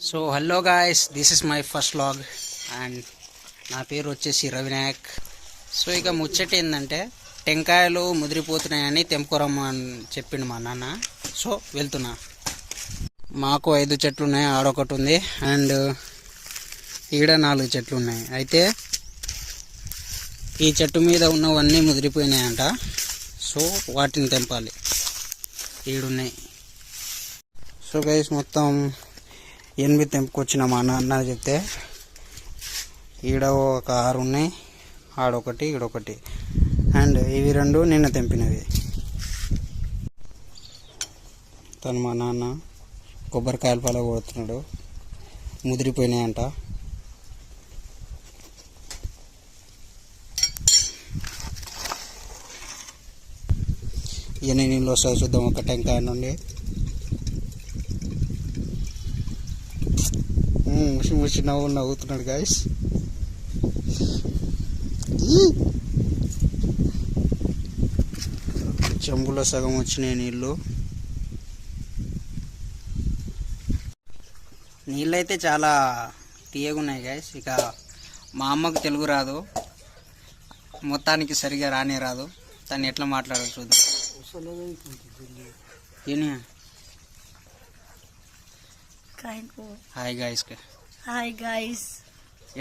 So hello guys, this is my first vlog and నా పేరు వచ్చేసి రవినాయక్. సో ఇక ముచ్చట ఏంటంటే టెంకాయలు ముదిరిపోతున్నాయని తెంపుకోరమ్మని చెప్పిండు మా నాన్న. సో వెళ్తున్నా. మాకు 5 చెట్లు ఉన్నాయి, ఆడొకటి ఉంది అండ్ ఈడ 4 చెట్లు ఉన్నాయి. అయితే ఈ చెట్టు మీద ఉన్నవన్నీ ముదిరిపోయినాయంట. సో వాటిని తెంపాలి. ఈడున్నాయి. సో గైస్ మొత్తం 8 తెంపుకొచ్చిన మా నాన్న చెప్తే ఈడ ఒక 6 ఉన్నాయి, ఆడొకటి ఈడొకటి అండ్ ఇవి 2 నిన్న తెంపినవి. తను మా నాన్న కొబ్బరికాయల పాల కొడుతున్నాడు, ముదిరిపోయినాయంట. ఎన్ని నీళ్ళు వస్తాయి చూద్దాం ఒక టెంకాయ నుండి. ముసి ముసి నవ్వుతున్నాడు గాయస్. చెంబులో సగం వచ్చినాయి నీళ్ళు. నీళ్ళైతే చాలా తీయగా ఉన్నాయి గాయస్. ఇక మా అమ్మకు తెలుగు రాదు, మొత్తానికి సరిగా రానే రాదు. తను ఎట్లా మాట్లాడాలి చూద్దాం. Hi guys. హాయ్ గాయస్,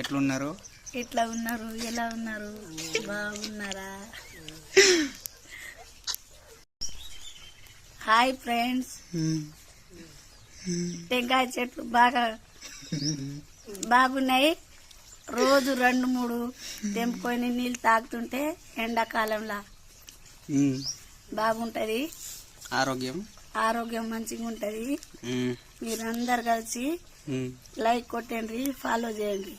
ఎట్లున్నారు? ఎట్లా ఉన్నారు? ఎలా ఉన్నారు? బాగున్నారా? Hi friends. టెంకాయ చెట్లు బాగున్నాయి. రోజు 2-3 తెంపుకొని నీళ్ళు తాగుతుంటే ఎండాకాలంలో బాగుంటది. ఆరోగ్యం మంచిగా ఉంటది. మీరందరు కలిసి లైక్ కొట్టండి, ఫాలో చేయండి.